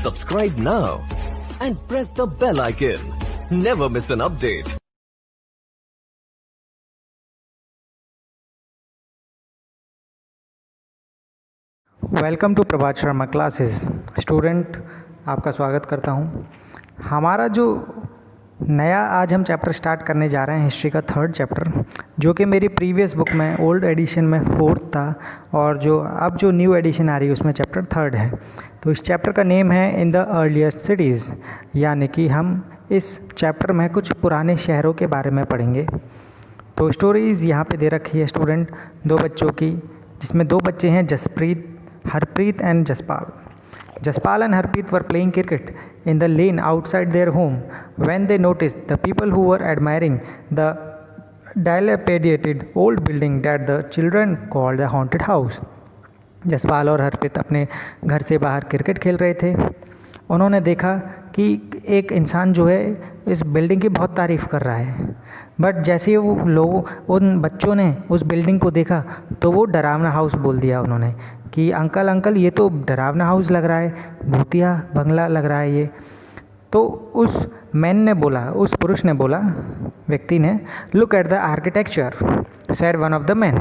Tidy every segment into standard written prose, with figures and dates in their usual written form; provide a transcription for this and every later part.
Subscribe now and press the bell icon. Never miss an update. Welcome to Prabhat Sharma classes. Student, आपका स्वागत करता हूं। हमारा जो नया आज हम चैप्टर स्टार्ट करने जा रहे हैं, हिस्ट्री का थर्ड चैप्टर, जो कि मेरी प्रीवियस बुक में ओल्ड एडिशन में फोर्थ था और जो न्यू एडिशन आ रही है उसमें चैप्टर थर्ड है। तो इस चैप्टर का नेम है इन द अर्लीस्ट सिटीज़, यानी कि हम इस चैप्टर में कुछ पुराने शहरों के बारे में पढ़ेंगे। तो स्टोरीज़ यहाँ पे दे रखी है स्टूडेंट, दो बच्चों की, जिसमें दो बच्चे हैं, Harpreet and Jaspal. Jaspal and Harpreet were playing cricket in the lane outside their home when they noticed the people who were admiring the dilapidated old building that the children called the haunted house. Jaspal और हरप्रीत अपने घर से बाहर cricket खेल रहे थे। उन्होंने देखा कि एक इंसान जो है इस बिल्डिंग की बहुत तारीफ़ कर रहा है, बट जैसे उन बच्चों ने उस बिल्डिंग को देखा तो वो डरावना हाउस बोल दिया उन्होंने कि अंकल ये तो डरावना हाउस लग रहा है, भूतिया बंगला लग रहा है ये। तो उस पुरुष ने बोला, व्यक्ति ने, look at the architecture, said one of the man.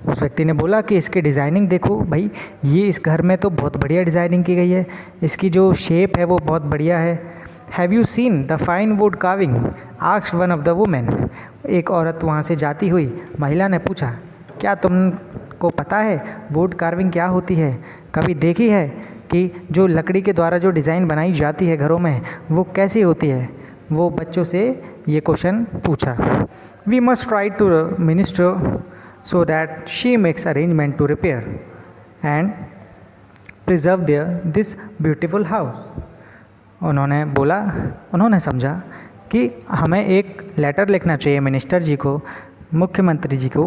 उस व्यक्ति ने बोला कि इसकी डिज़ाइनिंग देखो भाई, ये इस घर में तो बहुत बढ़िया डिज़ाइनिंग की गई है, इसकी जो शेप है वो बहुत बढ़िया है। Have you seen the fine wood carving, asked one of the women. एक औरत वहाँ से जाती हुई महिला ने पूछा, क्या तुमको पता है वुड कार्विंग क्या होती है? कभी देखी है कि जो लकड़ी के द्वारा जो डिज़ाइन बनाई जाती है घरों में वो कैसी होती है? वो बच्चों से ये क्वेश्चन पूछा। We must try to minister so that she makes arrangement to repair and preserve this beautiful house. उन्होंने समझा कि हमें एक लेटर लिखना चाहिए मिनिस्टर जी को, मुख्यमंत्री जी को।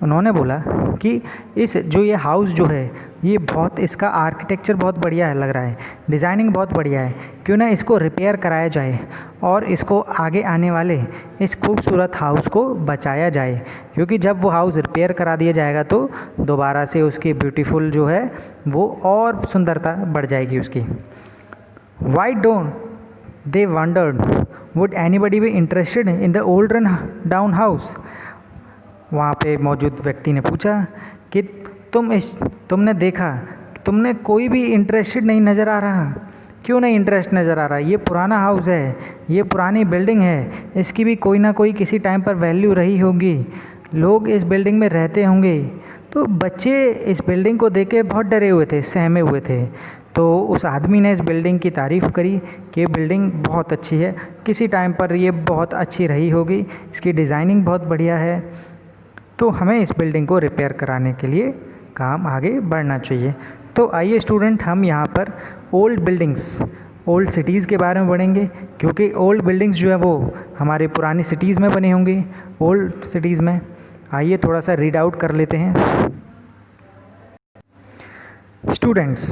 उन्होंने बोला कि ये हाउस जो है ये इसका आर्किटेक्चर बहुत बढ़िया है, लग रहा है, डिज़ाइनिंग बहुत बढ़िया है, क्यों ना इसको रिपेयर कराया जाए और इसको आगे आने वाले इस खूबसूरत हाउस को बचाया जाए, क्योंकि जब वो हाउस रिपेयर करा दिया जाएगा तो दोबारा से उसकी ब्यूटीफुल जो है वो और सुंदरता बढ़ जाएगी उसकी। Why don't they wondered, would anybody be interested in the old run down house? वहाँ पे मौजूद व्यक्ति ने पूछा कि तुमने देखा, तुमने कोई भी इंटरेस्टेड नहीं नज़र आ रहा? क्यों नहीं इंटरेस्ट नज़र आ रहा? ये पुराना हाउस है, ये पुरानी बिल्डिंग है, इसकी भी कोई ना कोई किसी टाइम पर वैल्यू रही होगी, लोग इस बिल्डिंग में रहते होंगे। तो बच्चे इस बिल्डिंग को देख के बहुत डरे हुए थे, सहमे हुए थे। तो उस आदमी ने इस बिल्डिंग की तारीफ़ करी कि ये बिल्डिंग बहुत अच्छी है, किसी टाइम पर ये बहुत अच्छी रही होगी, इसकी डिज़ाइनिंग बहुत बढ़िया है, तो हमें इस बिल्डिंग को रिपेयर कराने के लिए काम आगे बढ़ना चाहिए। तो आइए स्टूडेंट, हम यहाँ पर ओल्ड बिल्डिंग्स, ओल्ड सिटीज़ के बारे में पढ़ेंगे, क्योंकि ओल्ड बिल्डिंग्स जो है वो हमारी पुरानी सिटीज़ में बनी होंगी, ओल्ड सिटीज़ में। आइए थोड़ा सा रीड आउट कर लेते हैं। स्टूडेंट्स,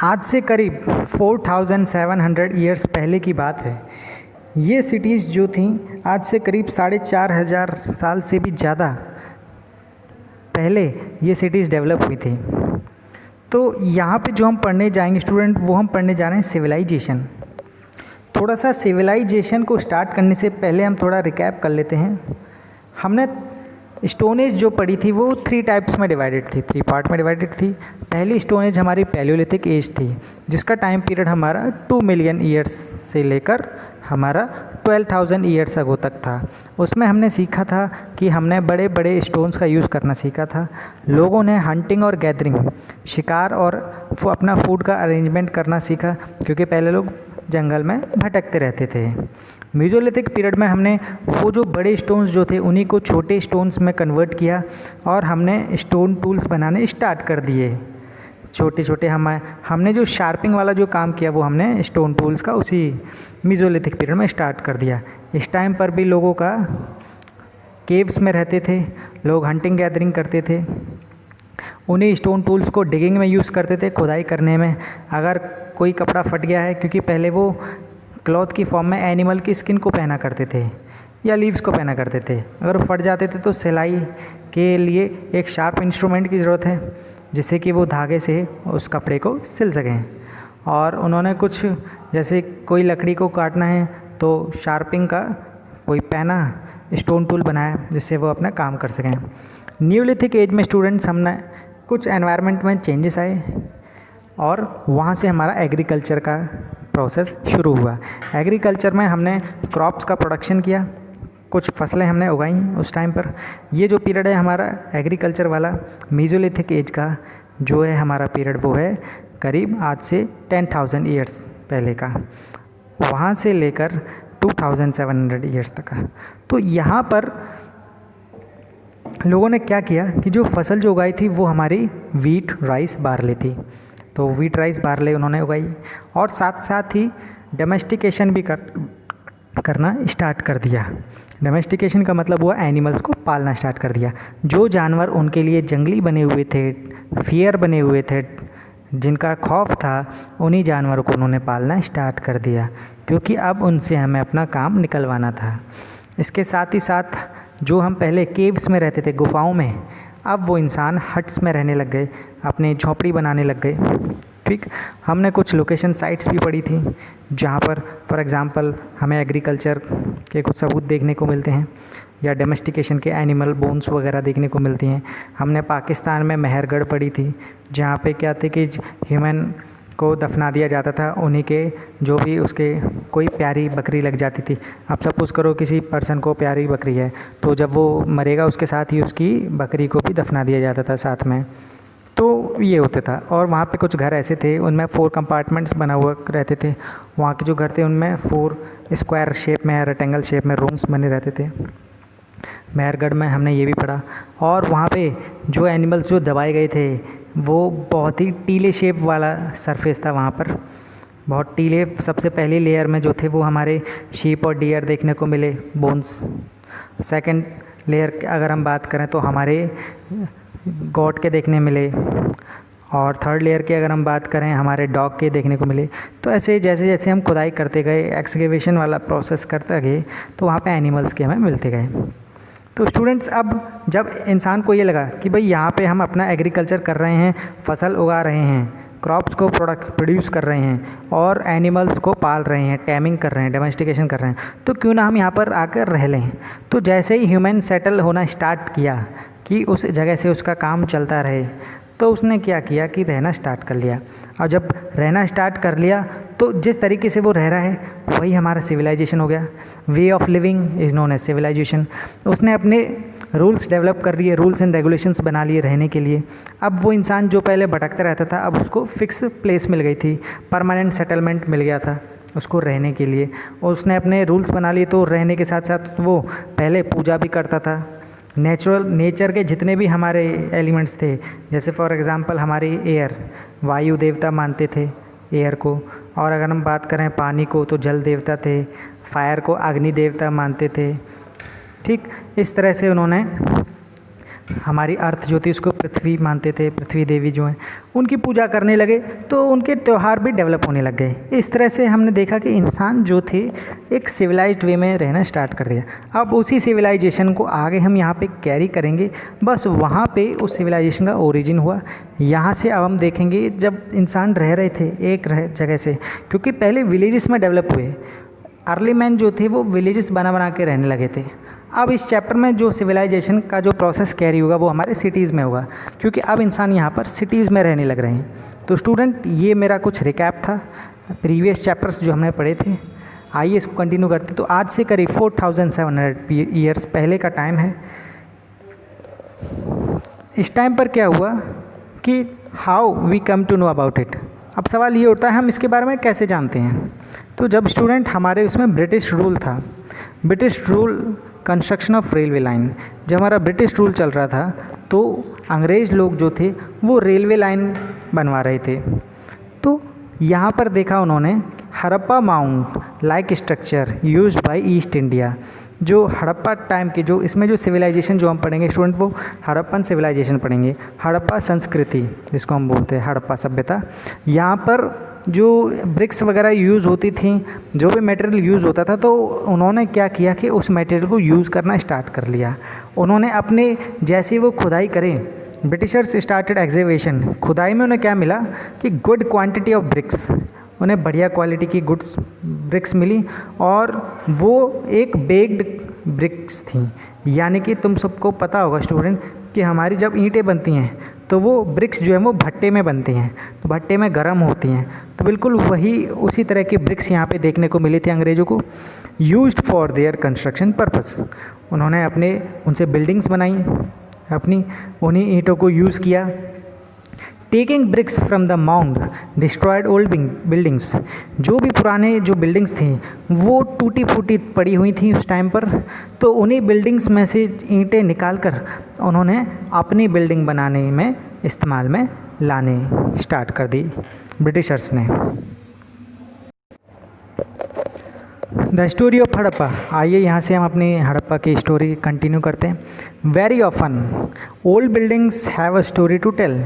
आज से करीब 4700 ईयर्स पहले की बात है। ये सिटीज़ जो थी आज से करीब 4500 साल से भी ज़्यादा पहले ये सिटीज़ डेवलप हुई थी। तो यहाँ पे जो हम पढ़ने जाएंगे स्टूडेंट, वो हम पढ़ने जा रहे हैं सिविलाइजेशन। थोड़ा सा सिविलाइजेशन को स्टार्ट करने से पहले हम थोड़ा रिकैप कर लेते हैं। हमने स्टोन एज जो पढ़ी थी वो 3 टाइप्स में डिवाइडेड थी, 3 पार्ट में डिवाइडेड थी। पहली स्टोन एज हमारी पैलियोलिथिक एज थी, जिसका टाइम पीरियड हमारा 2 मिलियन ईयर्स से लेकर हमारा 12,000 ईयर्स अगो तक था। उसमें हमने सीखा था कि हमने बड़े बड़े स्टोन्स का यूज़ करना सीखा था। लोगों ने हंटिंग और गैदरिंग, शिकार और अपना फूड का अरेंजमेंट करना सीखा, क्योंकि पहले लोग जंगल में भटकते रहते थे। मेसोलिथिक पीरियड में हमने वो जो बड़े स्टोन्स जो थे उन्हीं को छोटे स्टोन्स में कन्वर्ट किया और हमने स्टोन टूल्स बनाने स्टार्ट कर दिए। छोटे छोटे हमने जो शार्पिंग वाला जो काम किया वो हमने स्टोन टूल्स का उसी मेसोलिथिक पीरियड में स्टार्ट कर दिया। इस टाइम पर भी लोगों का केव्स में रहते थे, लोग हंटिंग गैदरिंग करते थे, उन्हीं स्टोन टूल्स को डिगिंग में यूज़ करते थे, खुदाई करने में। अगर कोई कपड़ा फट गया है, क्योंकि पहले वो क्लॉथ की फॉर्म में एनिमल की स्किन को पहना करते थे या लीव्स को पहना करते थे, अगर वो फट जाते थे तो सिलाई के लिए एक शार्प इंस्ट्रूमेंट की ज़रूरत है, जिससे कि वो धागे से उस कपड़े को सिल सकें। और उन्होंने कुछ जैसे कोई लकड़ी को काटना है तो शार्पिंग का कोई पैना स्टोन टूल बनाया जिससे वो अपना काम कर सकें। न्यूलिथिक एज में स्टूडेंट्स हमने कुछ एनवायरनमेंट में चेंजेस आए और वहाँ से हमारा एग्रीकल्चर का प्रोसेस शुरू हुआ। एग्रीकल्चर में हमने क्रॉप्स का प्रोडक्शन किया, कुछ फसलें हमने उगाई उस टाइम पर। ये जो पीरियड है हमारा एग्रीकल्चर वाला मेसोलिथिक एज का जो है हमारा पीरियड, वो है करीब आज से 10,000 ईयर्स पहले का, वहाँ से लेकर 2,700 ईयर्स तक का। तो यहाँ पर लोगों ने क्या किया कि जो फसल जो उगाई थी वो हमारी वीट राइस बार्ले थी, तो वीट राइस बार्ले उन्होंने उगाई और साथ साथ ही डोमेस्टिकेशन भी करना स्टार्ट कर दिया। डोमेस्टिकेशन का मतलब हुआ एनिमल्स को पालना स्टार्ट कर दिया। जो जानवर उनके लिए जंगली बने हुए थे, फियर बने हुए थे, जिनका खौफ था, उन्हीं जानवरों को उन्होंने पालना स्टार्ट कर दिया क्योंकि अब उनसे हमें अपना काम निकलवाना था। इसके साथ ही साथ जो हम पहले केव्स में रहते थे, गुफाओं में, अब वो इंसान हट्स में रहने लग गए, अपनी झोंपड़ी बनाने लग गए। ठीक, हमने कुछ लोकेशन साइट्स भी पढ़ी थी जहाँ पर फॉर एग्ज़ाम्पल हमें एग्रीकल्चर के कुछ सबूत देखने को मिलते हैं या डोमेस्टिकेशन के एनिमल बोन्स वगैरह देखने को मिलती हैं। हमने पाकिस्तान में मेहरगढ़ पढ़ी थी जहाँ पे क्या थे कि ह्यूमन को दफना दिया जाता था, उन्हीं के जो भी उसके कोई प्यारी बकरी लग जाती थी। अब सपोज़ करो किसी पर्सन को प्यारी बकरी है तो जब वो मरेगा उसके साथ ही उसकी बकरी को भी दफना दिया जाता था साथ में। तो ये होता था। और वहाँ पे कुछ घर ऐसे थे उनमें 4 कंपार्टमेंट्स बना हुआ रहते थे। वहाँ के जो घर थे उनमें 4 स्क्वायर शेप में, रेक्टेंगल शेप में रूम्स बने रहते थे। मेहरगढ़ में हमने ये भी पढ़ा। और वहाँ पे जो एनिमल्स जो दबाए गए थे वो बहुत ही टीले शेप वाला सरफेस था वहाँ पर, बहुत टीले। सबसे पहली लेयर में जो थे वो हमारे शीप और डियर देखने को मिले, बोन्स। सेकंड लेयर अगर हम बात करें तो हमारे गॉट के देखने मिले, और थर्ड लेयर की अगर हम बात करें हमारे डॉग के देखने को मिले। तो ऐसे जैसे जैसे हम खुदाई करते गए, एक्सकेवेशन वाला प्रोसेस करते गए, तो वहाँ पे एनिमल्स के हमें मिलते गए। तो स्टूडेंट्स, अब जब इंसान को ये लगा कि भाई यहाँ पे हम अपना एग्रीकल्चर कर रहे हैं, फसल उगा रहे हैं, क्रॉप्स को प्रोड्यूस कर रहे हैं और एनिमल्स को पाल रहे हैं, टैमिंग कर रहे हैं, डोमेस्टिकेशन कर रहे हैं, तो क्यों ना हम यहाँ पर आकर रह लें। तो जैसे ही ह्यूमन सेटल होना स्टार्ट किया कि उस जगह से उसका काम चलता रहे, तो उसने क्या किया कि रहना स्टार्ट कर लिया। और जब रहना स्टार्ट कर लिया तो जिस तरीके से वो रह रहा है वही हमारा सिविलाइजेशन हो गया। Way of living is known as civilisation. उसने अपने रूल्स डेवलप कर लिए, रूल्स एंड रेगुलेशंस बना लिए रहने के लिए। अब वो इंसान जो पहले भटकता रहता था, अब उसको फिक्स प्लेस मिल गई थी, परमानेंट सेटलमेंट मिल गया था उसको रहने के लिए। और उसने अपने रूल्स बना लिए, तो रहने के साथ साथ वो पहले पूजा भी करता था। नेचर के जितने भी हमारे एलिमेंट्स थे, जैसे फॉर एग्ज़ाम्पल हमारी एयर, वायु देवता मानते थे एयर को। और अगर हम बात करें पानी को तो जल देवता थे, फायर को अग्नि देवता मानते थे। ठीक, इस तरह से उन्होंने हमारी अर्थ जो थी उसको पृथ्वी मानते थे, पृथ्वी देवी जो हैं उनकी पूजा करने लगे, तो उनके त्यौहार भी डेवलप होने लग गए। इस तरह से हमने देखा कि इंसान जो थे एक सिविलाइज्ड वे में रहना स्टार्ट कर दिया। अब उसी सिविलाइजेशन को आगे हम यहाँ पे कैरी करेंगे, बस वहाँ पे उस सिविलाइजेशन का ओरिजिन हुआ। यहाँ से अब हम देखेंगे जब इंसान रह रहे थे एक जगह से, क्योंकि पहले विलेजेस में डेवलप हुए, अर्ली मैन जो थे वो विलेजेस बना के रहने लगे थे। अब इस चैप्टर में जो सिविलाइजेशन का जो प्रोसेस कैरी होगा वो हमारे सिटीज़ में होगा, क्योंकि अब इंसान यहाँ पर सिटीज़ में रहने लग रहे हैं। तो स्टूडेंट, ये मेरा कुछ रिकैप था प्रीवियस चैप्टर्स जो हमने पढ़े थे। आइए इसको कंटिन्यू करते। तो आज से करीब 4700 ईयर्स पहले का टाइम है। इस टाइम पर क्या हुआ कि how we come to know about it. अब सवाल ये उठता है हम इसके बारे में कैसे जानते हैं। तो जब स्टूडेंट हमारे उसमें ब्रिटिश रूल था, British rule construction of railway line, जब हमारा ब्रिटिश रूल चल रहा था तो अंग्रेज़ लोग जो थे वो रेलवे लाइन बनवा रहे थे। तो यहाँ पर देखा उन्होंने Harappa mount like structure used by east India. जो हड़प्पा टाइम के जो इसमें जो सिविलाइजेशन जो हम पढ़ेंगे स्टूडेंट, वो हड़प्पन सिविलाइजेशन पढ़ेंगे, हड़प्पा संस्कृति जिसको हम बोलते हैं, हड़प्पा सभ्यता। यहाँ पर जो ब्रिक्स वगैरह यूज़ होती थी, जो भी मटेरियल यूज़ होता था, तो उन्होंने क्या किया कि उस मटेरियल को यूज़ करना स्टार्ट कर लिया। उन्होंने अपने जैसे वो खुदाई करें ब्रिटिशर्स स्टार्टेड एक्सकेवेशन, खुदाई में उन्हें क्या मिला कि गुड क्वांटिटी ऑफ ब्रिक्स, उन्हें बढ़िया क्वालिटी की गुड्स ब्रिक्स मिली और वो एक बेक्ड ब्रिक्स थी। यानी कि तुम सबको पता होगा स्टूडेंट कि हमारी जब ईंटें बनती हैं तो वो ब्रिक्स जो है वो भट्टे में बनती हैं, तो भट्टे में गर्म होती हैं, तो बिल्कुल वही उसी तरह की ब्रिक्स यहाँ पे देखने को मिली थी अंग्रेज़ों को। Used for their construction purpose, उन्होंने उनसे बिल्डिंग्स बनाई, उन्हीं ईंटों को यूज़ किया। Taking bricks from the mound destroyed old buildings, जो भी पुराने जो बिल्डिंग्स थी वो टूटी फूटी पड़ी हुई थी उस टाइम पर, तो उन्हीं बिल्डिंग्स में से ईंटें निकाल कर उन्होंने अपनी बिल्डिंग बनाने में इस्तेमाल में लाने स्टार्ट कर दी ब्रिटिशर्स ने। द स्टोरी ऑफ हड़प्पा, आइए यहाँ से हम अपनी हड़प्पा की स्टोरी कंटिन्यू करते हैं। Very often old buildings have a story to tell,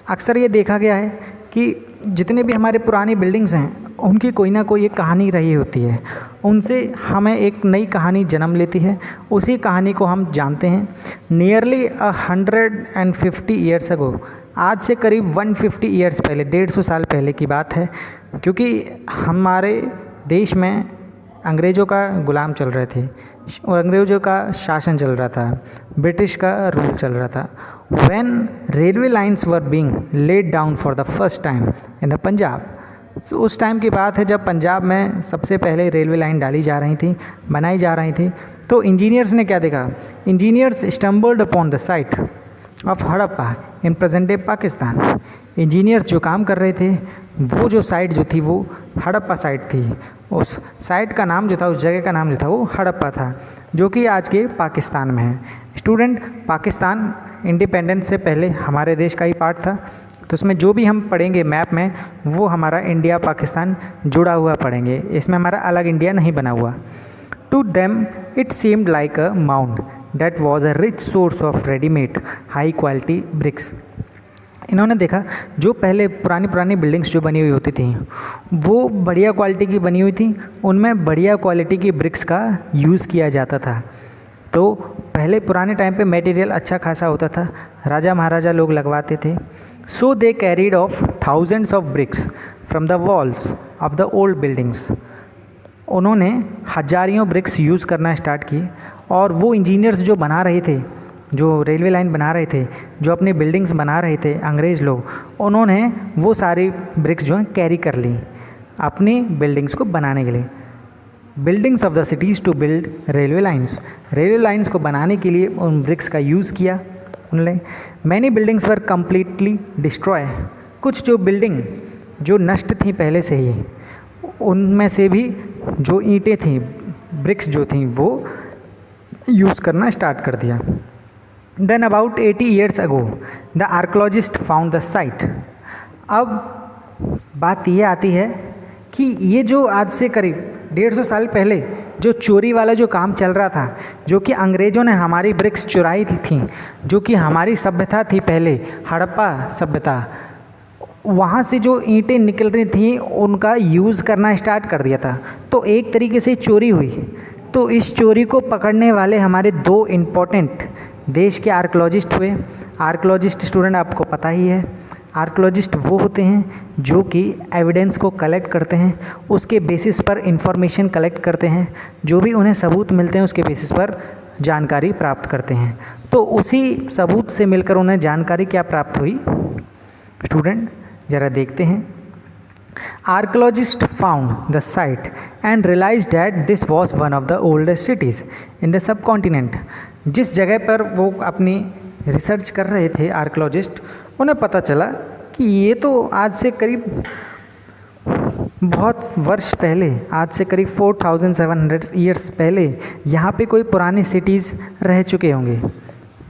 अक्सर ये देखा गया है कि जितने भी हमारे पुरानी बिल्डिंग्स हैं उनकी कोई ना कोई एक कहानी रही होती है, उनसे हमें एक नई कहानी जन्म लेती है, उसी कहानी को हम जानते हैं। नियरली 150 ईयर्स अगो, आज से करीब 150 ईयर्स पहले, 150 साल पहले की बात है, क्योंकि हमारे देश में अंग्रेज़ों का गुलाम चल रहे थे और अंग्रेज़ों का शासन चल रहा था, ब्रिटिश का रूल चल रहा था। When railway lines were being laid down for the first time in the Punjab, उस टाइम की बात है जब पंजाब में सबसे पहले रेलवे लाइन डाली जा रही थी, बनाई जा रही थी, तो इंजीनियर्स ने क्या देखा, engineers stumbled upon the site of Harappa in present day Pakistan. Engineers जो काम कर रहे थे वो जो साइट जो थी वो हड़प्पा साइट थी, उस साइट का नाम जो था, उस जगह का नाम जो था वो हड़प्पा था, जो कि आज के पाकिस्तान में है। स्टूडेंट, पाकिस्तान इंडिपेंडेंस से पहले हमारे देश का ही पार्ट था, तो उसमें जो भी हम पढ़ेंगे मैप में वो हमारा इंडिया पाकिस्तान जुड़ा हुआ पढ़ेंगे, इसमें हमारा अलग इंडिया नहीं बना हुआ। To them it seemed like a mound that was a rich source of readymade high quality bricks. इन्होंने देखा जो पहले पुरानी बिल्डिंग्स जो बनी हुई होती थी वो बढ़िया क्वालिटी की बनी हुई थी, उनमें बढ़िया क्वालिटी की ब्रिक्स का यूज़ किया जाता था। तो पहले पुराने टाइम पे मटेरियल अच्छा खासा होता था, राजा महाराजा लोग लगवाते थे। So they carried off thousands of bricks from the walls of the old buildings, उन्होंने हजारियों ब्रिक्स यूज़ करना स्टार्ट किए और वो इंजीनियर्स जो बना रहे थे, जो रेलवे लाइन बना रहे थे, जो अपनी बिल्डिंग्स बना रहे थे अंग्रेज़ लोग, उन्होंने वो सारी ब्रिक्स जो हैं कैरी कर ली अपनी बिल्डिंग्स को बनाने के लिए। Buildings of the cities to build railway lines को बनाने के लिए उन ब्रिक्स का यूज़ किया उन्होंने। Many buildings were completely destroy, कुछ जो बिल्डिंग जो नष्ट थी पहले से ही, उनमें से भी जो ईंटें थी, ब्रिक्स जो थी वो यूज़ करना स्टार्ट कर दिया। Then about 80 years ago, the archaeologist found the site. अब बात ये आती है कि ये जो आज से करीब 150 साल पहले जो चोरी वाला जो काम चल रहा था, जो कि अंग्रेज़ों ने हमारी ब्रिक्स चुराई थी, जो कि हमारी सभ्यता थी पहले हड़प्पा सभ्यता, वहाँ से जो ईंटें निकल रही थी उनका यूज़ करना स्टार्ट कर दिया था, तो एक तरीके से चोरी हुई। तो इस चोरी को पकड़ने वाले हमारे दो इम्पोर्टेंट देश के आर्कियोलॉजिस्ट हुए। आर्कियोलॉजिस्ट स्टूडेंट आपको पता ही है, आर्कियोलॉजिस्ट वो होते हैं जो कि एविडेंस को कलेक्ट करते हैं, उसके बेसिस पर इंफॉर्मेशन कलेक्ट करते हैं, जो भी उन्हें सबूत मिलते हैं उसके बेसिस पर जानकारी प्राप्त करते हैं। तो उसी सबूत से मिलकर उन्हें जानकारी क्या प्राप्त हुई स्टूडेंट, ज़रा देखते हैं। Archaeologists found the site and realized that this was one of the oldest cities in the subcontinent. जिस जगह पर वो अपनी रिसर्च कर रहे थे आर्कियोलॉजिस्ट, उन्हें पता चला कि ये तो आज से करीब बहुत वर्ष पहले, आज से करीब 4700 ईयर्स पहले यहाँ पे कोई पुरानी सिटीज़ रह चुके होंगे,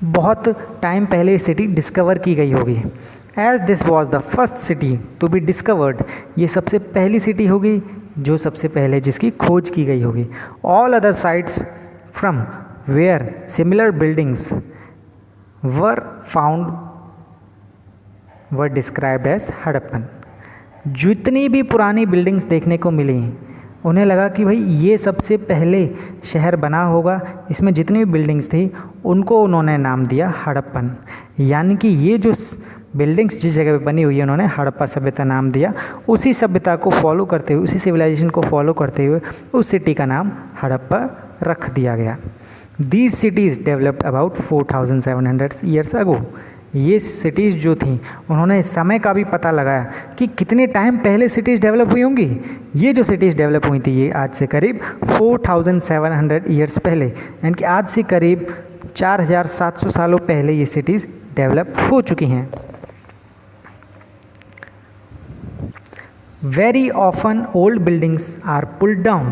बहुत टाइम पहले सिटी डिस्कवर की गई होगी। As this was the first city to be discovered, ये सबसे पहली सिटी होगी जो सबसे पहले जिसकी खोज की गई होगी। All other sites from where similar buildings were found were described as Harappan. जितनी भी पुरानी बिल्डिंग्स देखने को मिली उन्हें लगा कि भाई ये सबसे पहले शहर बना होगा, इसमें जितनी भी बिल्डिंग्स थी उनको उन्होंने नाम दिया हड़प्पन। यानी कि ये जो बिल्डिंग्स जिस जगह पे बनी हुई है उन्होंने हड़प्पा सभ्यता नाम दिया। उसी सभ्यता को फॉलो करते हुए, उसी सिविलाइजेशन को फॉलो करते हुए उस सिटी का नाम हड़प्पा रख दिया गया। These cities developed about 4700 years ago. ये सिटीज़ जो थी उन्होंने समय का भी पता लगाया कि कितने टाइम पहले सिटीज़ डेवलप हुई होंगी। ये जो सिटीज़ डेवलप हुई थी ये आज से करीब 4700 ईयर्स पहले, यानी कि आज से करीब 4700 सालों पहले ये सिटीज़ डेवलप हो चुकी हैं। Very often old buildings are pulled down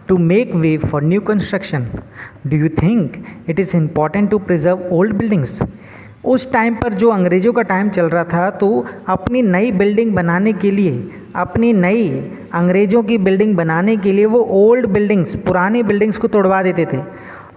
to make way for new construction. Do you think it is important to preserve old buildings? उस टाइम पर जो अंग्रेज़ों का टाइम चल रहा था तो अपनी नई बिल्डिंग बनाने के लिए, अपनी नई अंग्रेज़ों की बिल्डिंग बनाने के लिए वो ओल्ड बिल्डिंग्स, पुरानी बिल्डिंग्स को तोड़वा देते थे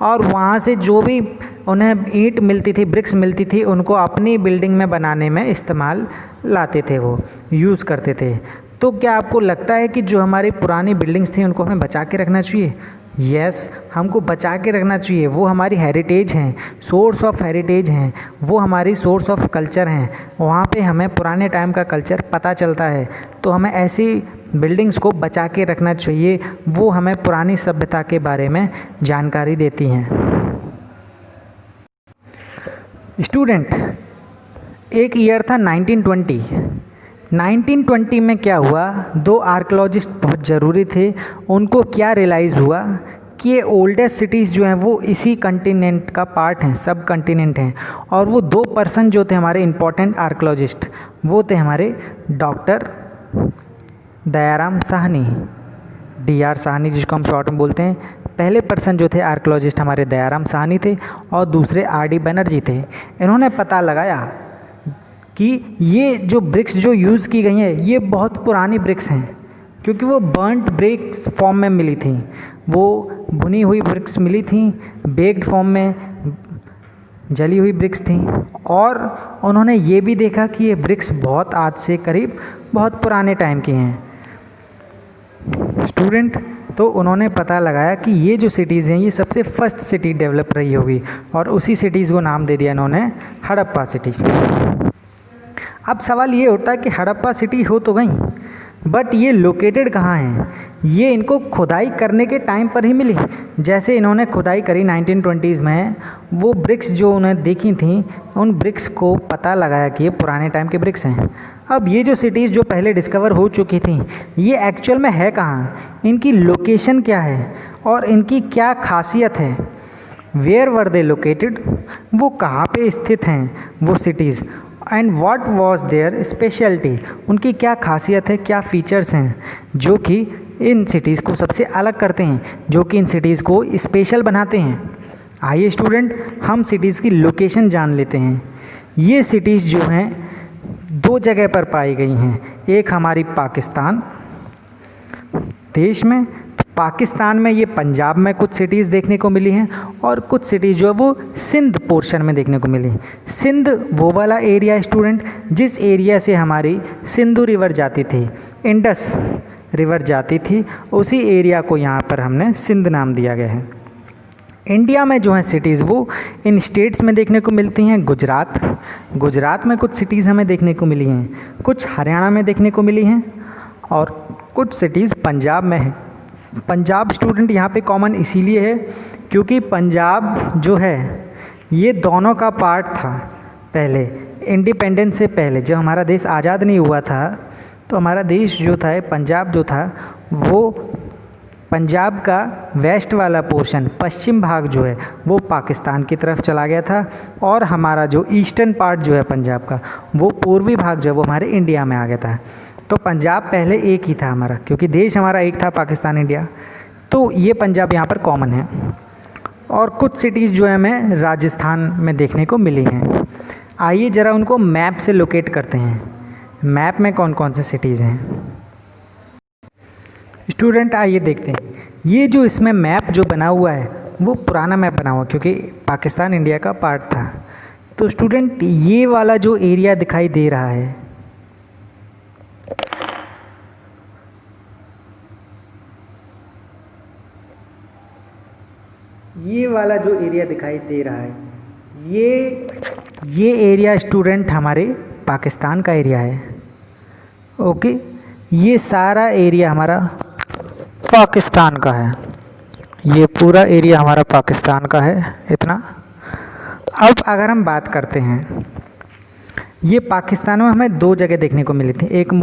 और वहाँ से जो भी उन्हें ईंट मिलती थी, ब्रिक्स मिलती थी, उनको अपनी बिल्डिंग में बनाने में इस्तेमाल लाते थे, वो यूज़ करते थे। तो क्या आपको लगता है कि जो हमारी पुरानी बिल्डिंग्स थी उनको हमें बचा के रखना चाहिए? यस, हमको बचा के रखना चाहिए। वो हमारी हेरिटेज हैं, सोर्स ऑफ हेरिटेज हैं, वो हमारी सोर्स ऑफ कल्चर हैं। वहाँ पे हमें पुराने टाइम का कल्चर पता चलता है, तो हमें ऐसी बिल्डिंग्स को बचा के रखना चाहिए। वो हमें पुरानी सभ्यता के बारे में जानकारी देती हैं। स्टूडेंट, एक ईयर था 1920 में क्या हुआ, दो आर्कियोलॉजिस्ट बहुत ज़रूरी थे। उनको क्या रियलाइज़ हुआ कि ये ओल्डेस्ट सिटीज़ जो हैं वो इसी कंटिनेंट का पार्ट हैं, सब कंटिनेंट हैं। और वो दो पर्सन जो थे हमारे इम्पोर्टेंट आर्कियोलॉजिस्ट, वो थे हमारे डॉक्टर दयाराम साहनी, DR साहनी जिसको हम शॉर्ट में बोलते हैं। पहले पर्सन जो थे आर्कियोलॉजिस्ट हमारे दयाराम साहनी थे और दूसरे RD बनर्जी थे। इन्होंने पता लगाया कि ये जो ब्रिक्स जो यूज़ की गई हैं ये बहुत पुरानी ब्रिक्स हैं, क्योंकि वो बर्नड ब्रिक्स फॉर्म में मिली थी, वो भुनी हुई ब्रिक्स मिली थी, बेक्ड फॉर्म में जली हुई ब्रिक्स थी। और उन्होंने ये भी देखा कि ये ब्रिक्स बहुत आज से करीब बहुत पुराने टाइम की हैं। स्टूडेंट, तो उन्होंने पता लगाया कि ये जो सिटीज़ हैं ये सबसे फर्स्ट सिटी डेवलप रही होगी और उसी सिटीज़ को नाम दे दिया इन्होंने हड़प्पा सिटी। अब सवाल ये उठता है कि हड़प्पा सिटी हो तो गई, बट ये लोकेटेड कहाँ हैं? ये इनको खुदाई करने के टाइम पर ही मिली। जैसे इन्होंने खुदाई करी 1920s में, वो ब्रिक्स जो उन्हें देखी थी उन ब्रिक्स को पता लगाया कि ये पुराने टाइम के ब्रिक्स हैं। अब ये जो सिटीज़ जो पहले डिस्कवर हो चुकी थी ये एक्चुअल में है कहाँ, इनकी लोकेशन क्या है और इनकी क्या खासियत है? वेयर वर दे लोकेटेड, वो कहाँ पे स्थित हैं वो cities, and what was there speciality, उनकी क्या खासियत है, क्या फीचर्स हैं जो कि इन सिटीज़ को सबसे अलग करते हैं, जो कि इन सिटीज़ को स्पेशल बनाते हैं। आइए स्टूडेंट, हम सिटीज़ की लोकेशन जान लेते हैं। ये सिटीज़ जो हैं दो जगह पर पाई गई हैं, एक हमारी पाकिस्तान देश में, पाकिस्तान में ये पंजाब में कुछ सिटीज़ देखने को मिली हैं और कुछ सिटीज़ जो है वो सिंध पोर्शन में देखने को मिली। सिंध वो वाला एरिया स्टूडेंट जिस एरिया से हमारी सिंधु रिवर जाती थी, इंडस रिवर जाती थी, उसी एरिया को यहाँ पर हमने सिंध नाम दिया गया है। इंडिया में जो है सिटीज़ वो इन स्टेट्स में देखने को मिलती हैं। गुजरात में कुछ सिटीज़ हमें देखने को मिली हैं, कुछ हरियाणा में देखने को मिली हैं और कुछ सिटीज़ पंजाब में है। पंजाब स्टूडेंट यहाँ पे कॉमन इसीलिए है क्योंकि पंजाब जो है ये दोनों का पार्ट था। पहले इंडिपेंडेंस से पहले जब हमारा देश आज़ाद नहीं हुआ था तो हमारा देश जो था, पंजाब जो था, वो पंजाब का वेस्ट वाला पोर्शन, पश्चिम भाग जो है वो पाकिस्तान की तरफ चला गया था और हमारा जो ईस्टर्न पार्ट जो है पंजाब का, वो पूर्वी भाग जो है वो हमारे इंडिया में आ गया था। तो पंजाब पहले एक ही था हमारा, क्योंकि देश हमारा एक था, पाकिस्तान इंडिया। तो ये पंजाब यहाँ पर कॉमन है। और कुछ सिटीज़ जो है हमें राजस्थान में देखने को मिली हैं। आइए ज़रा उनको मैप से लोकेट करते हैं। मैप में कौन कौन से सिटीज़ हैं स्टूडेंट, आइए देखते हैं। ये जो इसमें मैप जो बना हुआ है वो पुराना मैप बना हुआ क्योंकि पाकिस्तान इंडिया का पार्ट था। तो स्टूडेंट ये वाला जो एरिया दिखाई दे रहा है, ये वाला जो एरिया दिखाई दे रहा है, ये एरिया स्टूडेंट हमारे पाकिस्तान का एरिया है। ओके, ये सारा एरिया हमारा पाकिस्तान का है, ये पूरा एरिया हमारा पाकिस्तान का है इतना। अब अगर हम बात करते हैं, ये पाकिस्तान में हमें दो जगह देखने को मिली थी, एक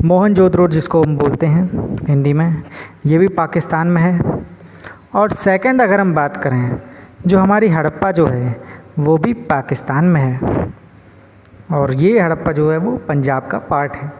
मोहनजोदड़ो जिसको हम बोलते हैं हिंदी में, ये भी पाकिस्तान में है। और सेकंड अगर हम बात करें, जो हमारी हड़प्पा जो है वो भी पाकिस्तान में है, और ये हड़प्पा जो है वो पंजाब का पार्ट है।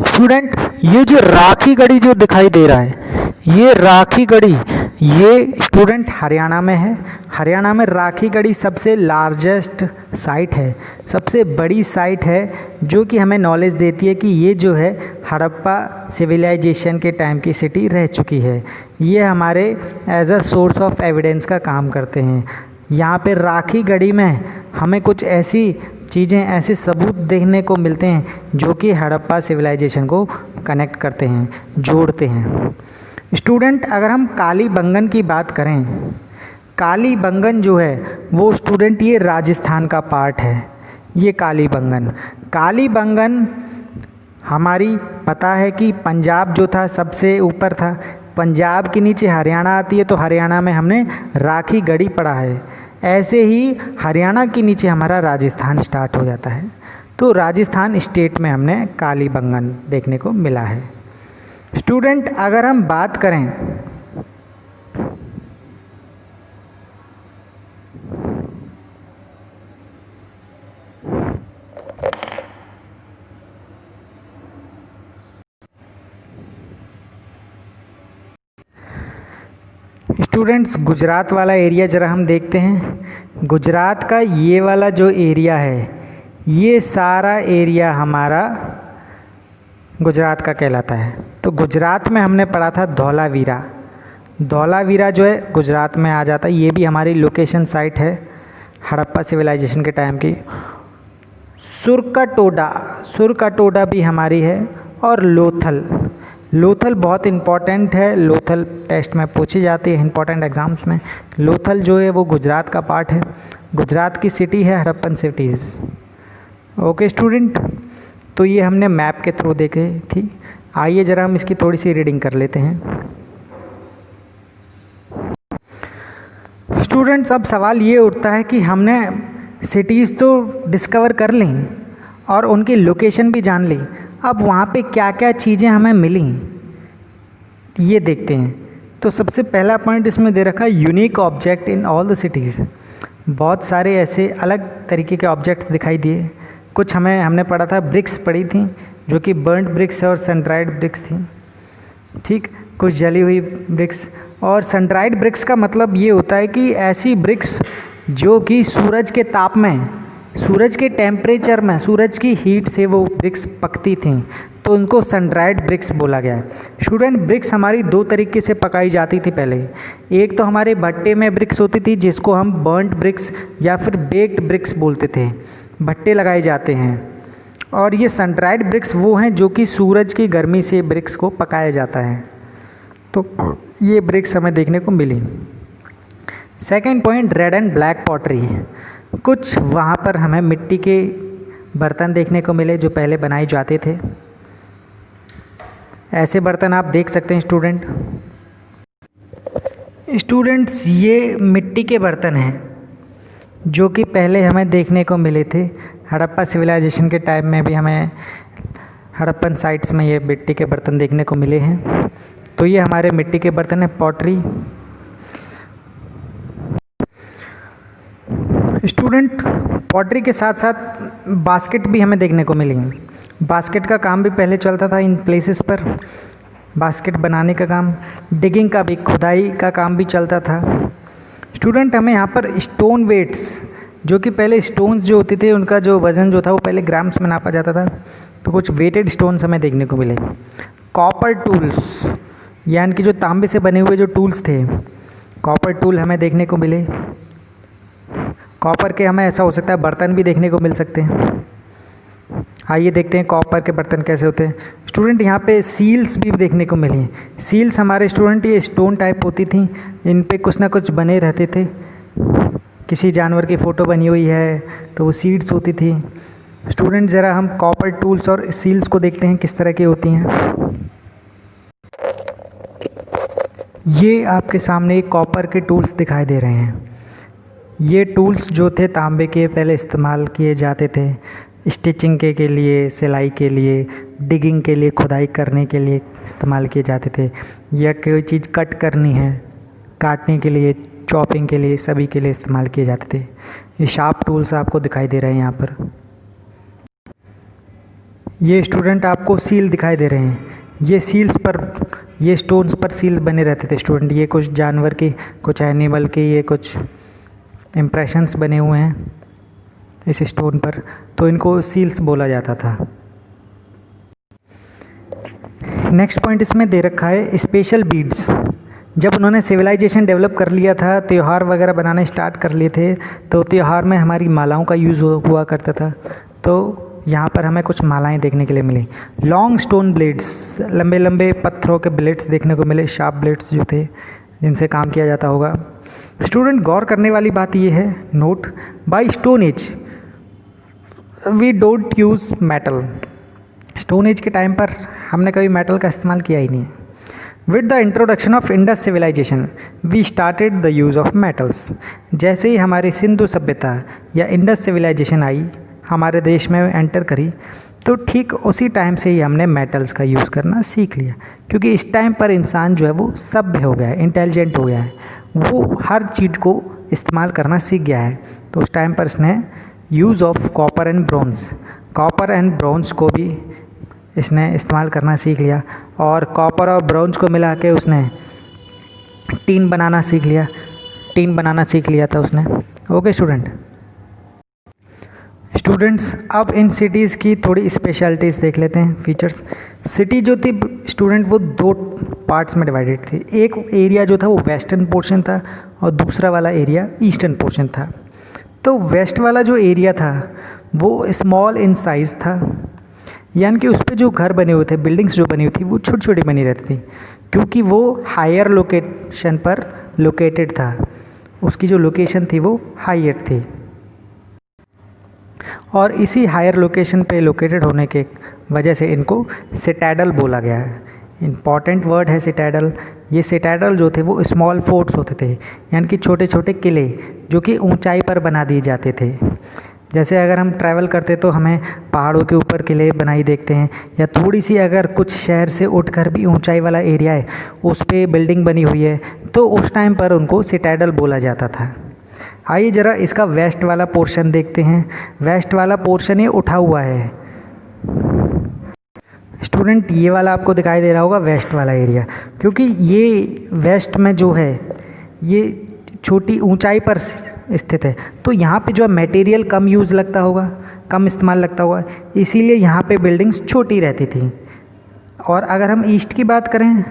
स्टूडेंट, ये जो राखी गढ़ी जो दिखाई दे रहा है, ये राखी गढ़ी ये स्टूडेंट हरियाणा में है। हरियाणा में राखी गढ़ी सबसे लार्जेस्ट साइट है, सबसे बड़ी साइट है, जो कि हमें नॉलेज देती है कि ये जो है हड़प्पा सिविलाइजेशन के टाइम की सिटी रह चुकी है। ये हमारे as a source of evidence का काम करते हैं। यहाँ पे राखी गढ़ी में हमें कुछ ऐसी चीज़ें, ऐसे सबूत देखने को मिलते हैं जो कि हड़प्पा सिविलाइजेशन को कनेक्ट करते हैं, जोड़ते हैं। स्टूडेंट, अगर हम कालीबंगन की बात करें, कालीबंगन जो है वो स्टूडेंट ये राजस्थान का पार्ट है। ये कालीबंगन हमारी पता है कि पंजाब जो था सबसे ऊपर था, पंजाब के नीचे हरियाणा आती है, तो हरियाणा में हमने राखी गढ़ी पढ़ा है। ऐसे ही हरियाणा के नीचे हमारा राजस्थान स्टार्ट हो जाता है, तो राजस्थान स्टेट में हमने कालीबंगन देखने को मिला है। स्टूडेंट, अगर हम बात करें स्टूडेंट्स, गुजरात वाला एरिया ज़रा हम देखते हैं। गुजरात का ये वाला जो एरिया है, ये सारा एरिया हमारा गुजरात का कहलाता है। तो गुजरात में हमने पढ़ा था धौलावीरा। धौलावीरा जो है गुजरात में आ जाता है, ये भी हमारी लोकेशन साइट है हड़प्पा सिविलाइजेशन के टाइम की। सुरकाटोडा भी हमारी है, और लोथल बहुत इम्पॉर्टेंट है, लोथल टेस्ट में पूछी जाती है इंपॉर्टेंट एग्ज़ाम्स में। लोथल जो है वो गुजरात का पार्ट है, गुजरात की सिटी है हड़प्पन सिटीज़। ओके स्टूडेंट, तो ये हमने मैप के थ्रू देखे थी। आइए ज़रा हम इसकी थोड़ी सी रीडिंग कर लेते हैं। स्टूडेंट्स, अब सवाल ये उठता है कि हमने सिटीज़ तो डिस्कवर कर ली और उनकी लोकेशन भी जान ली, अब वहाँ पे क्या क्या चीज़ें हमें मिली ये देखते हैं। तो सबसे पहला पॉइंट इसमें दे रखा है unique object in all the cities. बहुत सारे ऐसे अलग तरीके के ऑब्जेक्ट्स दिखाई दिए। कुछ हमने पढ़ा था, ब्रिक्स पढ़ी थी जो कि बर्न्ड ब्रिक्स और सन ड्राइड ब्रिक्स थी, ठीक। कुछ जली हुई ब्रिक्स, और सन ड्राइड ब्रिक्स का मतलब ये होता है कि ऐसी ब्रिक्स जो कि सूरज के ताप में, सूरज के टेम्परेचर में, सूरज की हीट से वो ब्रिक्स पकती थी, तो उनको सन ड्राइड ब्रिक्स बोला गया है। स्टूडेंट, ब्रिक्स हमारी दो तरीके से पकाई जाती थी पहले। एक तो हमारे भट्टे में ब्रिक्स होती थी जिसको हम बर्न्ड ब्रिक्स या फिर बेक्ड ब्रिक्स बोलते थे, भट्टे लगाए जाते हैं। और ये सन ड्राइड ब्रिक्स वो हैं जो कि सूरज की गर्मी से ब्रिक्स को पकाया जाता है। तो ये ब्रिक्स हमें देखने को मिली। Second point, red and black pottery. कुछ वहाँ पर हमें मिट्टी के बर्तन देखने को मिले जो पहले बनाए जाते थे। ऐसे बर्तन आप देख सकते हैं स्टूडेंट्स, ये मिट्टी के बर्तन हैं जो कि पहले हमें देखने को मिले थे हड़प्पा सिविलाइजेशन के टाइम में भी हमें हड़प्पन साइट्स में ये मिट्टी के बर्तन देखने को मिले हैं। तो ये हमारे मिट्टी के बर्तन है, पॉटरी। स्टूडेंट, पॉटरी के साथ साथ बास्केट भी हमें देखने को मिली। बास्केट का काम भी पहले चलता था इन प्लेसेस पर, बास्केट बनाने का काम, डिगिंग का भी, खुदाई का काम भी चलता था। स्टूडेंट, हमें यहाँ पर स्टोन वेट्स, जो कि पहले स्टोन्स जो होते थे उनका जो वज़न जो था वो पहले ग्राम्स में नापा जाता था, तो कुछ वेटेड स्टोन्स हमें देखने को मिले। कॉपर टूल्स, यानी कि जो तांबे से बने हुए जो टूल्स थे, कॉपर टूल हमें देखने को मिले। कॉपर के हमें ऐसा हो सकता है बर्तन भी देखने को मिल सकते हैं। आइए देखते हैं कॉपर के बर्तन कैसे होते हैं। स्टूडेंट यहाँ पे सील्स भी देखने को मिली। सील्स हमारे स्टूडेंट ये स्टोन टाइप होती थी, इन पे कुछ ना कुछ बने रहते थे। किसी जानवर की फ़ोटो बनी हुई है तो वो सीड्स होती थी। स्टूडेंट ज़रा हम कॉपर टूल्स और सील्स को देखते हैं किस तरह की होती हैं। ये आपके सामने कॉपर के टूल्स दिखाई दे रहे हैं। ये टूल्स जो थे तांबे के पहले इस्तेमाल किए जाते थे, स्टिचिंग के लिए, सिलाई के लिए, डिगिंग के लिए, खुदाई करने के लिए इस्तेमाल किए जाते थे, या कोई चीज़ कट करनी है, काटने के लिए, चॉपिंग के लिए, सभी के लिए इस्तेमाल किए जाते थे। ये शार्प टूल्स आपको दिखाई दे रहे हैं यहाँ पर। ये स्टूडेंट आपको सील दिखाई दे रहे हैं। ये सील्स पर, ये स्टोन्स पर सील बने रहते थे स्टूडेंट। ये कुछ जानवर के, कुछ एनिमल के, ये कुछ इम्प्रेशंस बने हुए हैं इस स्टोन पर, तो इनको सील्स बोला जाता था। नेक्स्ट पॉइंट इसमें दे रखा है स्पेशल बीड्स। जब उन्होंने सिविलाइजेशन डेवलप कर लिया था, त्यौहार वगैरह बनाने स्टार्ट कर लिए थे, तो त्यौहार में हमारी मालाओं का यूज़ हुआ करता था। तो यहाँ पर हमें कुछ मालाएं देखने के लिए मिली। लॉन्ग स्टोन ब्लेड्स, लंबे लंबे पत्थरों के ब्लेड्स देखने को मिले, शार्प ब्लेड्स जो थे जिनसे काम किया जाता होगा। स्टूडेंट गौर करने वाली बात ये है, not by stone age we don't use metal. Stone age के टाइम पर हमने कभी मेटल का इस्तेमाल किया ही नहीं। With the introduction of Indus civilisation we started the use of metals. जैसे ही हमारी सिंधु सभ्यता या इंडस सिविलाइजेशन आई, हमारे देश में एंटर करी, तो ठीक उसी टाइम से ही हमने मेटल्स का यूज़ करना सीख लिया, क्योंकि इस टाइम पर इंसान जो है वो सभ्य हो गया है, इंटेलिजेंट हो गया है, वो हर चीज़ को इस्तेमाल करना सीख गया है। तो उस टाइम पर इसने use of copper and bronze, copper and bronze को भी इसने इस्तेमाल करना सीख लिया, और कॉपर और ब्रॉन्ज को मिला के उसने टीन बनाना सीख लिया, टीन बनाना सीख लिया था उसने। ओके स्टूडेंट्स, अब इन सिटीज़ की थोड़ी स्पेशलिटीज़ देख लेते हैं, फीचर्स। सिटी जो थी स्टूडेंट वो दो पार्ट्स में डिवाइडेड थी। एक एरिया जो था वो वेस्टर्न पोर्शन था और दूसरा वाला एरिया ईस्टर्न पोर्शन था। तो वेस्ट वाला जो एरिया था वो स्मॉल इन साइज़ था, यानी कि उस पर जो घर बने हुए थे, बिल्डिंग्स जो बनी हुई थी वो छोटी छोटी बनी रहती थी, क्योंकि वो हायर लोकेशन पर लोकेटेड था। उसकी जो लोकेशन थी वो हायर थी, और इसी हायर लोकेशन पे लोकेटेड होने के वजह से इनको सिटाडल बोला गया है। इम्पॉर्टेंट वर्ड है सिटाडल। ये सिटाडल जो थे वो स्मॉल फोर्ट्स होते थे, यानी कि छोटे छोटे किले जो कि ऊंचाई पर बना दिए जाते थे। जैसे अगर हम ट्रैवल करते तो हमें पहाड़ों के ऊपर किले बनाई देखते हैं, या थोड़ी सी अगर कुछ शहर से उठकर भी ऊंचाई वाला एरिया है उस पर बिल्डिंग बनी हुई है, तो उस टाइम पर उनको सिटाडल बोला जाता था। आइए ज़रा इसका वेस्ट वाला पोर्शन देखते हैं। वेस्ट वाला पोर्शन ये उठा हुआ है स्टूडेंट, ये वाला आपको दिखाई दे रहा होगा वेस्ट वाला एरिया, क्योंकि ये वेस्ट में जो है ये छोटी ऊंचाई पर स्थित है, तो यहाँ पे जो मटेरियल कम यूज़ लगता होगा, कम इस्तेमाल लगता होगा, इसीलिए यहाँ पे बिल्डिंग्स छोटी रहती थी। और अगर हम ईस्ट की बात करें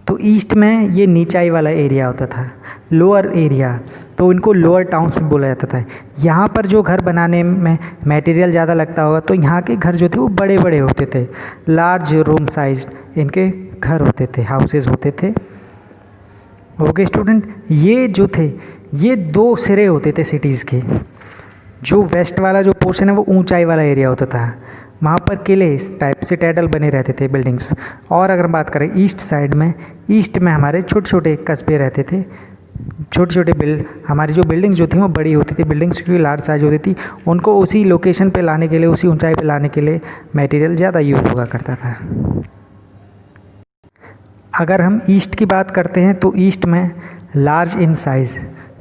तो ईस्ट में ये नीचाई वाला एरिया होता था, लोअर एरिया, तो इनको लोअर टाउन्स भी बोला जाता था। यहाँ पर जो घर बनाने में मटेरियल ज़्यादा लगता होगा, तो यहाँ के घर जो थे वो बड़े बड़े होते थे, लार्ज रूम साइज इनके घर होते थे, हाउसेस होते थे। ओके स्टूडेंट, ये जो थे ये दो सिरे होते थे सिटीज़ के। जो वेस्ट वाला जो पोर्शन है वो ऊंचाई वाला एरिया होता था, वहाँ पर किले इस टाइप से टैडल बने रहते थे, बिल्डिंग्स। और अगर बात करें ईस्ट साइड में, ईस्ट में हमारे छोटे छोटे कस्बे रहते थे, छोटे छोटे हमारी जो बिल्डिंग्स जो थी वो बड़ी होती थी, बिल्डिंग्स की लार्ज साइज होती थी, उनको उसी लोकेशन पे लाने के लिए, उसी ऊंचाई पे लाने के लिए मटेरियल ज़्यादा यूज़ हुआ करता था। अगर हम ईस्ट की बात करते हैं तो ईस्ट में लार्ज इन साइज़,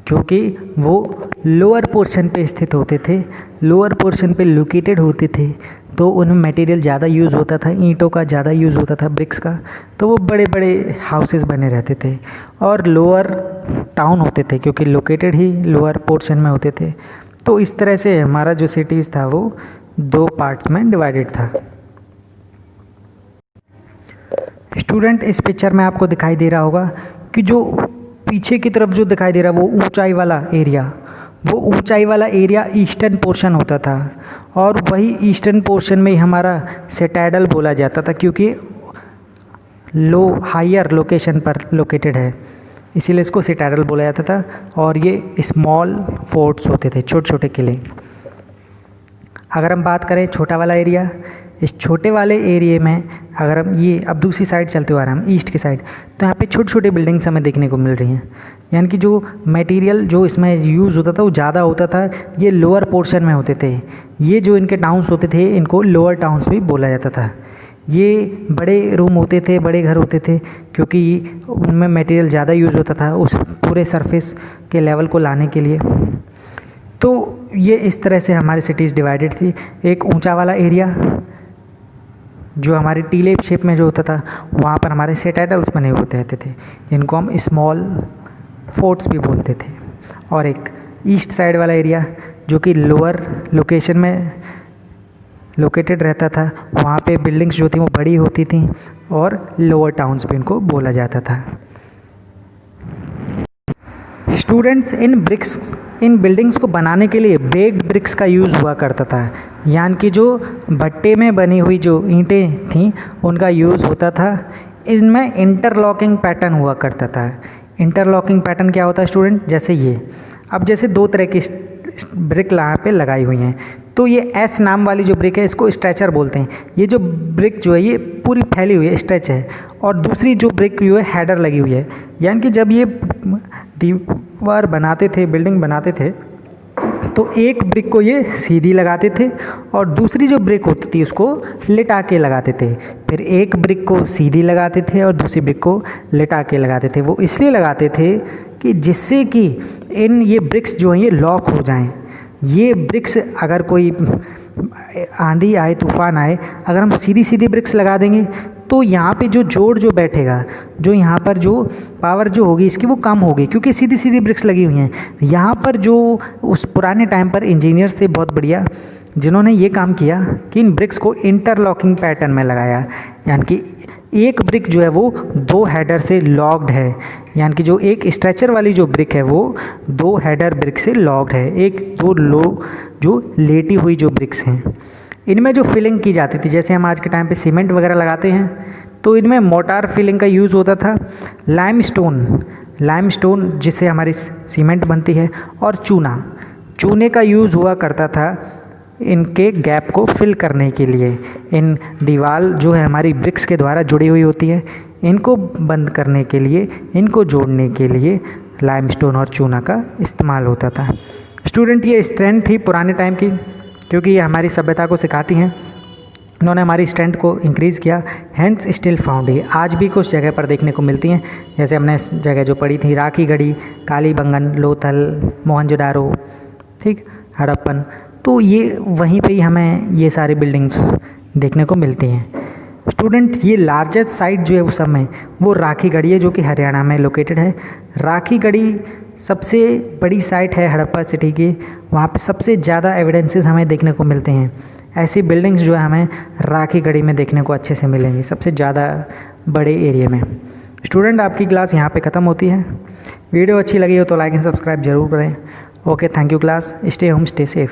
क्योंकि वो लोअर पोर्शन पे स्थित होते थे, लोअर पोर्शन पे लोकेटेड होते थे, तो उनमें मटेरियल ज़्यादा यूज़ होता था, ईंटों का ज़्यादा यूज़ होता था, ब्रिक्स का, तो वो बड़े बड़े हाउसेस बने रहते थे। और लोअर टाउन होते थे क्योंकि लोकेटेड ही लोअर पोर्शन में होते थे। तो इस तरह से हमारा जो सिटीज़ था वो दो पार्ट्स में डिवाइडेड था। स्टूडेंट, इस पिक्चर में आपको दिखाई दे रहा होगा कि जो पीछे की तरफ जो दिखाई दे रहा है वो ऊंचाई वाला एरिया, वो ऊंचाई वाला एरिया ईस्टर्न पोर्शन होता था, और वही ईस्टर्न पोर्शन में ही हमारा सिटाडेल बोला जाता था, क्योंकि लो हायर लोकेशन पर लोकेटेड है, इसीलिए इसको सिटाडेल बोला जाता था। और ये स्मॉल फोर्ट्स होते थे, छोटे छोटे किले। अगर हम बात करें छोटा वाला एरिया, इस छोटे वाले एरिया में अगर हम ये अब दूसरी साइड चलते हुए आ रहे हैं हम ईस्ट की साइड, तो यहाँ पे छोटे छोटे बिल्डिंग्स हमें देखने को मिल रही हैं। यानी कि जो मटेरियल जो इसमें यूज़ होता था वो ज़्यादा होता था, ये लोअर पोर्शन में होते थे। ये जो इनके टाउन्स होते थे इनको लोअर टाउन्स भी बोला जाता था। ये बड़े रूम होते थे, बड़े घर होते थे, क्योंकि उनमें मटेरियल ज़्यादा यूज़ होता था उस पूरे सरफेस के लेवल को लाने के लिए। तो ये इस तरह से हमारी सिटीज़ डिवाइडेड थी। एक ऊंचा वाला एरिया जो हमारी टीले शेप में जो होता था, वहाँ पर हमारे सिटाडेल्स बने होते रहते थे, जिनको हम स्मॉल फोर्ट्स भी बोलते थे। और एक ईस्ट साइड वाला एरिया जो कि लोअर लोकेशन में लोकेटेड रहता था, वहाँ पे बिल्डिंग्स जो थी वो बड़ी होती थी, और लोअर टाउन्स भी इनको बोला जाता था। स्टूडेंट्स, इन बिल्डिंग्स को बनाने के लिए बेक्ड ब्रिक्स का यूज़ हुआ करता था, यानी कि जो भट्टे में बनी हुई जो ईंटें थीं उनका यूज़ होता था। इनमें इंटरलॉकिंग पैटर्न हुआ करता था। इंटरलॉकिंग पैटर्न क्या होता है स्टूडेंट? जैसे ये, अब जैसे दो तरह की ब्रिक यहाँ पे लगाई हुई हैं, तो ये एस नाम वाली जो ब्रिक है इसको स्ट्रेचर बोलते हैं। ये जो ब्रिक जो है ये पूरी फैली हुई है, स्ट्रेच है, और दूसरी जो ब्रिक जो है हेडर लगी हुई है। यानी कि जब ये दीवार बनाते थे, बिल्डिंग बनाते थे, तो एक ब्रिक को ये सीधी लगाते थे और दूसरी जो ब्रिक होती थी उसको लिटा के लगाते थे। फिर एक ब्रिक को सीधी लगाते थे और दूसरी ब्रिक को लिटा के लगाते थे। वो इसलिए लगाते थे कि जिससे कि ये ब्रिक्स जो हैं ये लॉक हो जाएं। ये ब्रिक्स अगर कोई आंधी आए, तूफान आए, अगर हम सीधी सीधी ब्रिक्स लगा देंगे तो यहाँ पे जो जोड़ जो बैठेगा, जो यहाँ पर जो पावर जो होगी इसकी वो कम होगी, क्योंकि सीधी सीधी ब्रिक्स लगी हुई हैं। यहाँ पर जो उस पुराने टाइम पर इंजीनियर्स थे बहुत बढ़िया, जिन्होंने ये काम किया कि इन ब्रिक्स को इंटरलॉकिंग पैटर्न में लगाया। यानी कि एक ब्रिक जो है वो दो हेडर से लॉक्ड है, यानी कि जो एक स्ट्रेचर वाली जो ब्रिक है वो दो हेडर ब्रिक से लॉक्ड है, एक दो जो लेटी हुई जो ब्रिक्स हैं। इनमें जो फिलिंग की जाती थी, जैसे हम आज के टाइम पे सीमेंट वगैरह लगाते हैं, तो इनमें मोटार फिलिंग का यूज़ होता था। लाइमस्टोन जिससे हमारी सीमेंट बनती है, और चूने का यूज़ हुआ करता था इनके गैप को फिल करने के लिए। इन दीवार जो है हमारी ब्रिक्स के द्वारा जुड़ी हुई होती है, इनको बंद करने के लिए, इनको जोड़ने के लिए लाइमस्टोन और चूना का इस्तेमाल होता था। स्टूडेंट, ये स्ट्रेंथ थी पुराने टाइम की, क्योंकि ये हमारी सभ्यता को सिखाती हैं। इन्होंने हमारी स्ट्रेंथ को इंक्रीज़ किया, हैंस स्टिल फाउंड। ये आज भी कुछ जगह पर देखने को मिलती हैं, जैसे हमने इस जगह जो पढ़ी थी, राखीगढ़ी, कालीबंगन, लोथल, मोहनजोदारो, ठीक, हड़प्पन, तो ये वहीं पे ही हमें ये सारी बिल्डिंग्स देखने को मिलती हैं। स्टूडेंट्स, ये लार्जेस्ट साइट जो है उस समय वो राखीगढ़ी है, जो कि हरियाणा में लोकेटेड है। राखीगढ़ी सबसे बड़ी साइट है हड़प्पा सिटी की, वहाँ पे सबसे ज़्यादा एविडेंसेस हमें देखने को मिलते हैं। ऐसी बिल्डिंग्स जो है हमें राखीगढ़ी में देखने को अच्छे से मिलेंगी, सबसे ज़्यादा बड़े एरिया में। स्टूडेंट, आपकी क्लास यहाँ पे ख़त्म होती है। वीडियो अच्छी लगी हो तो लाइक एंड सब्सक्राइब जरूर करें। Okay, thank you class. Stay home, stay safe.